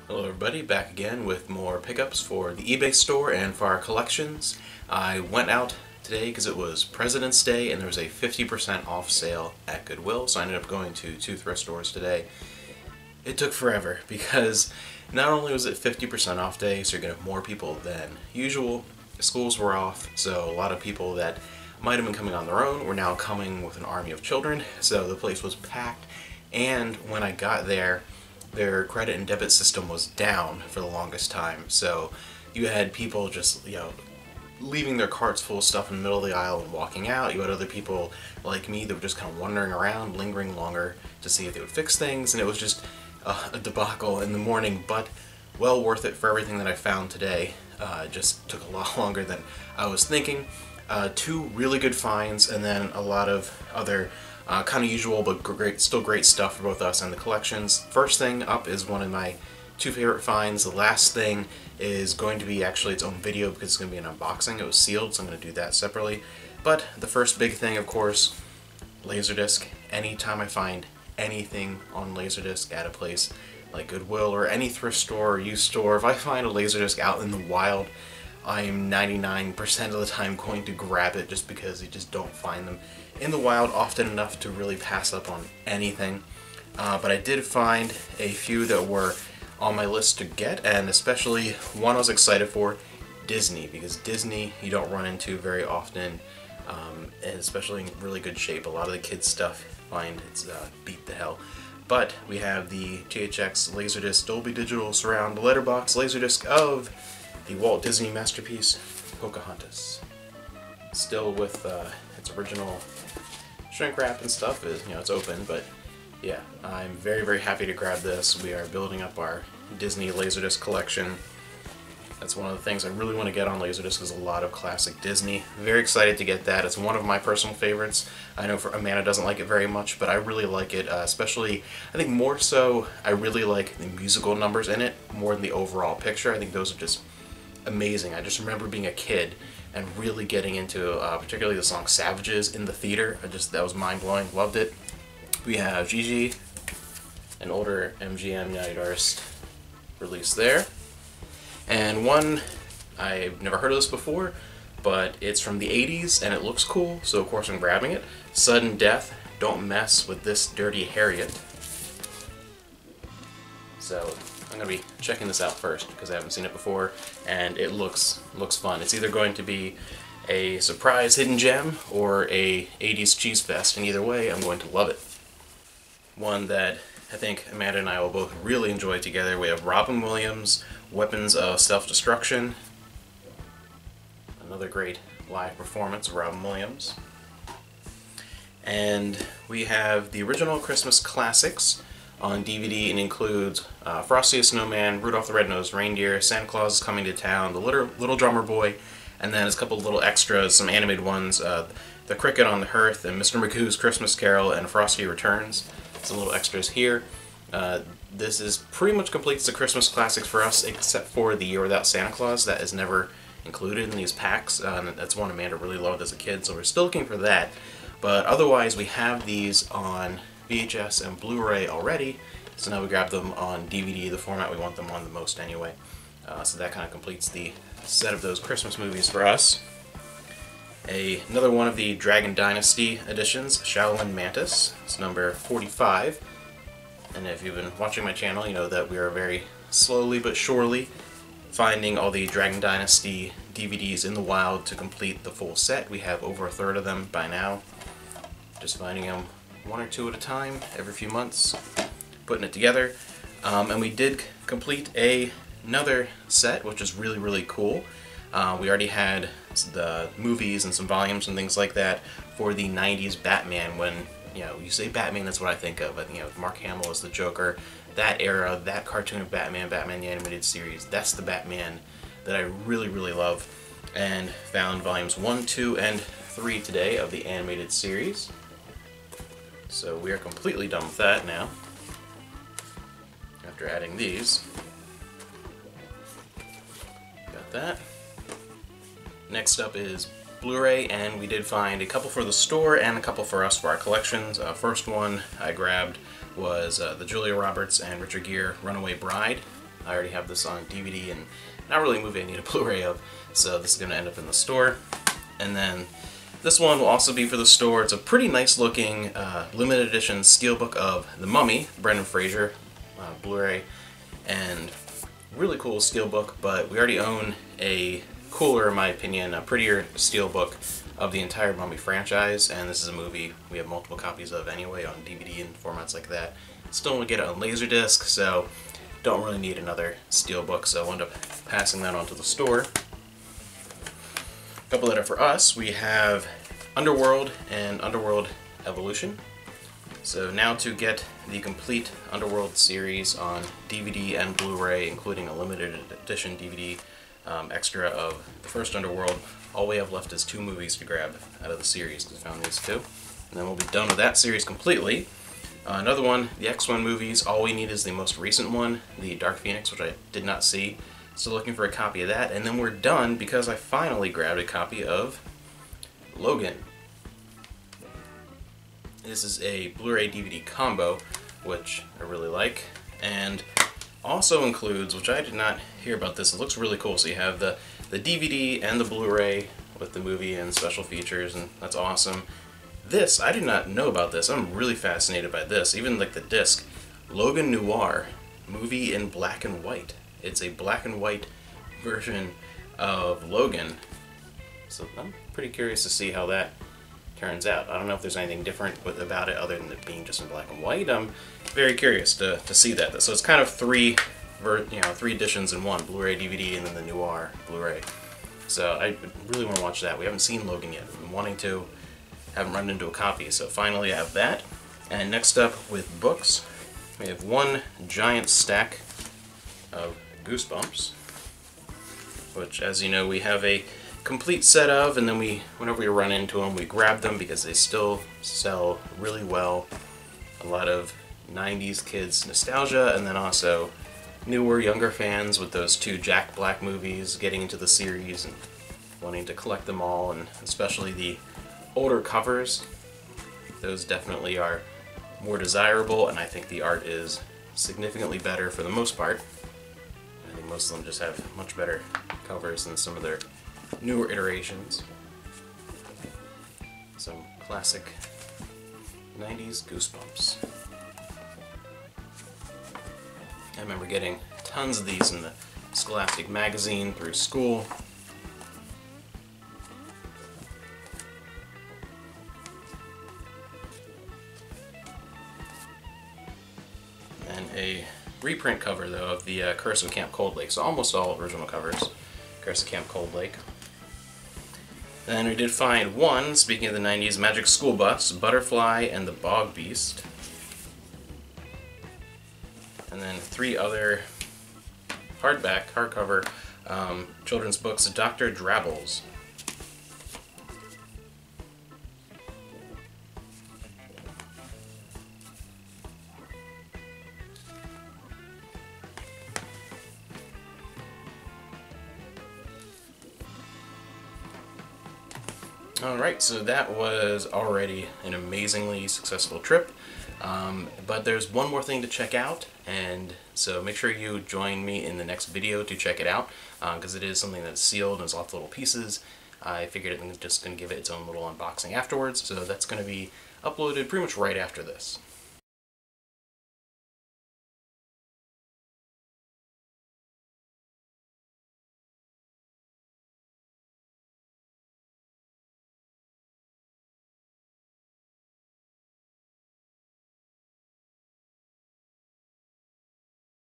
Hello everybody, back again with more pickups for the eBay store and for our collections. I went out today because it was President's Day and there was a 50% off sale at Goodwill, so I ended up going to two thrift stores today. It took forever because not only was it 50% off day, so you're going to have more people than usual, schools were off, so a lot of people that might have been coming on their own were now coming with an army of children, so the place was packed, and when I got there, their credit and debit system was down for the longest time, so you had people just, leaving their carts full of stuff in the middle of the aisle and walking out. You had other people like me that were just kind of wandering around, lingering longer to see if they would fix things, and it was just a debacle in the morning, but well worth it for everything that I found today. It just took a lot longer than I was thinking. Two really good finds, and then a lot of other kind of usual but still great stuff for both us and the collections. First thing up is one of my two favorite finds. The last thing is going to be actually its own video because it's going to be an unboxing. It was sealed, so I'm going to do that separately. But the first big thing, of course, LaserDisc. Anytime I find anything on LaserDisc at a place like Goodwill or any thrift store or used store, if I find a LaserDisc out in the wild, I'm 99% of the time going to grab it just because you just don't find them in the wild often enough to really pass up on anything. But I did find a few that were on my list to get, and especially one I was excited for, Disney, because Disney you don't run into very often, and especially in really good shape. A lot of the kids' stuff find it's beat the hell. But we have the THX LaserDisc Dolby Digital Surround Letterbox LaserDisc of the Walt Disney masterpiece Pocahontas. Still with its original shrink wrap and stuff. It's open, but yeah, I'm very, very happy to grab this. We are building up our Disney LaserDisc collection. That's one of the things I really want to get on LaserDisc, is a lot of classic Disney. Very excited to get that. It's one of my personal favorites. I know Amanda doesn't like it very much, but I really like it, especially, I think more so, I really like the musical numbers in it more than the overall picture. I think those are just amazing. I just remember being a kid and really getting into particularly the song Savages in the theater. That was mind-blowing. Loved it. We have Gigi, an older MGM United Artists release there. And one, I've never heard of this before, but it's from the 80s and it looks cool, so of course I'm grabbing it. Sudden Death, Don't Mess with This Dirty Harriet. So I'm going to be checking this out first because I haven't seen it before, and it looks fun. It's either going to be a surprise hidden gem or a 80s cheese fest, and either way I'm going to love it. One that I think Amanda and I will both really enjoy together. We have Robin Williams, Weapons of Self-Destruction. Another great live performance of Robin Williams. And we have the original Christmas classics on DVD, and includes Frosty the Snowman, Rudolph the Red-Nosed Reindeer, Santa Claus is Coming to Town, The Little Drummer Boy, and then there's a couple little extras, some animated ones, The Cricket on the Hearth, and Mr. Magoo's Christmas Carol, and Frosty Returns. Some little extras here. This is pretty much completes the Christmas classics for us, except for The Year Without Santa Claus. That is never included in these packs. That's one Amanda really loved as a kid, so we're still looking for that. But otherwise, we have these on VHS and Blu-ray already, so now we grab them on DVD, the format we want them on the most anyway. So that kind of completes the set of those Christmas movies for us. Another one of the Dragon Dynasty editions, Shaolin Mantis. It's number 45. And if you've been watching my channel, you know that we are very slowly but surely finding all the Dragon Dynasty DVDs in the wild to complete the full set. We have over a third of them by now. Just finding them one or two at a time, every few months, putting it together. And we did complete another set, which is really, really cool. We already had the movies and some volumes and things like that for the 90s Batman. When, you say Batman, that's what I think of. Mark Hamill as the Joker. That era, that cartoon of Batman, Batman the Animated Series, that's the Batman that I really, really love. And found volumes 1, 2, and 3 today of the animated series. So we are completely done with that now, after adding these. Got that. Next up is Blu-ray, and we did find a couple for the store and a couple for us for our collections. First one I grabbed was the Julia Roberts and Richard Gere Runaway Bride. I already have this on DVD, and not really a movie I need a Blu-ray of, so this is going to end up in the store. And then this one will also be for the store. It's a pretty nice looking limited edition steelbook of The Mummy, Brendan Fraser Blu-ray, and really cool steelbook, but we already own a cooler, in my opinion, a prettier steelbook of the entire Mummy franchise, and this is a movie we have multiple copies of anyway on DVD and formats like that. Still want to get it on LaserDisc, so don't really need another steelbook, so I'll end up passing that on to the store. A couple that are for us, we have Underworld and Underworld Evolution. So now to get the complete Underworld series on DVD and Blu-ray, including a limited edition DVD extra of the first Underworld, all we have left is 2 movies to grab out of the series, because I found these 2. And then we'll be done with that series completely. Another one, the X-Men movies, all we need is the most recent one, the Dark Phoenix, which I did not see. Still looking for a copy of that, and then we're done because I finally grabbed a copy of Logan. This is a Blu-ray DVD combo, which I really like, and also includes, which I did not hear about this, it looks really cool, so you have the DVD and the Blu-ray with the movie and special features, and that's awesome. This, I did not know about this, I'm really fascinated by this, even like the disc, Logan Noir, movie in black and white. It's a black and white version of Logan, so I'm pretty curious to see how that turns out. I don't know if there's anything different about it other than it being just in black and white. I'm very curious to see that. So it's kind of 3 editions in one, Blu-ray, DVD, and then the Noir Blu-ray. So I really want to watch that. We haven't seen Logan yet. I've been wanting to, haven't run into a copy, so finally I have that. And next up with books, we have one giant stack of Goosebumps, which, as you know, we have a complete set of, and then whenever we run into them, we grab them because they still sell really well. A lot of 90s kids nostalgia, and then also newer, younger fans with those 2 Jack Black movies getting into the series and wanting to collect them all, and especially the older covers. Those definitely are more desirable, and I think the art is significantly better for the most part. I think most of them just have much better covers than some of their newer iterations. Some classic 90s Goosebumps. I remember getting tons of these in the Scholastic magazine through school. And a reprint cover, though, of the Curse of Camp Cold Lake. So almost all original covers. Curse of Camp Cold Lake. Then we did find one, speaking of the 90s, Magic School Bus, Butterfly and the Bog Beast. And then 3 other hardcover children's books, Dr. Drabbles. Alright, so that was already an amazingly successful trip, but there's one more thing to check out, and so make sure you join me in the next video to check it out, because it is something that's sealed and there's lots of little pieces. I figured I'm just going to give it its own little unboxing afterwards, so that's going to be uploaded pretty much right after this.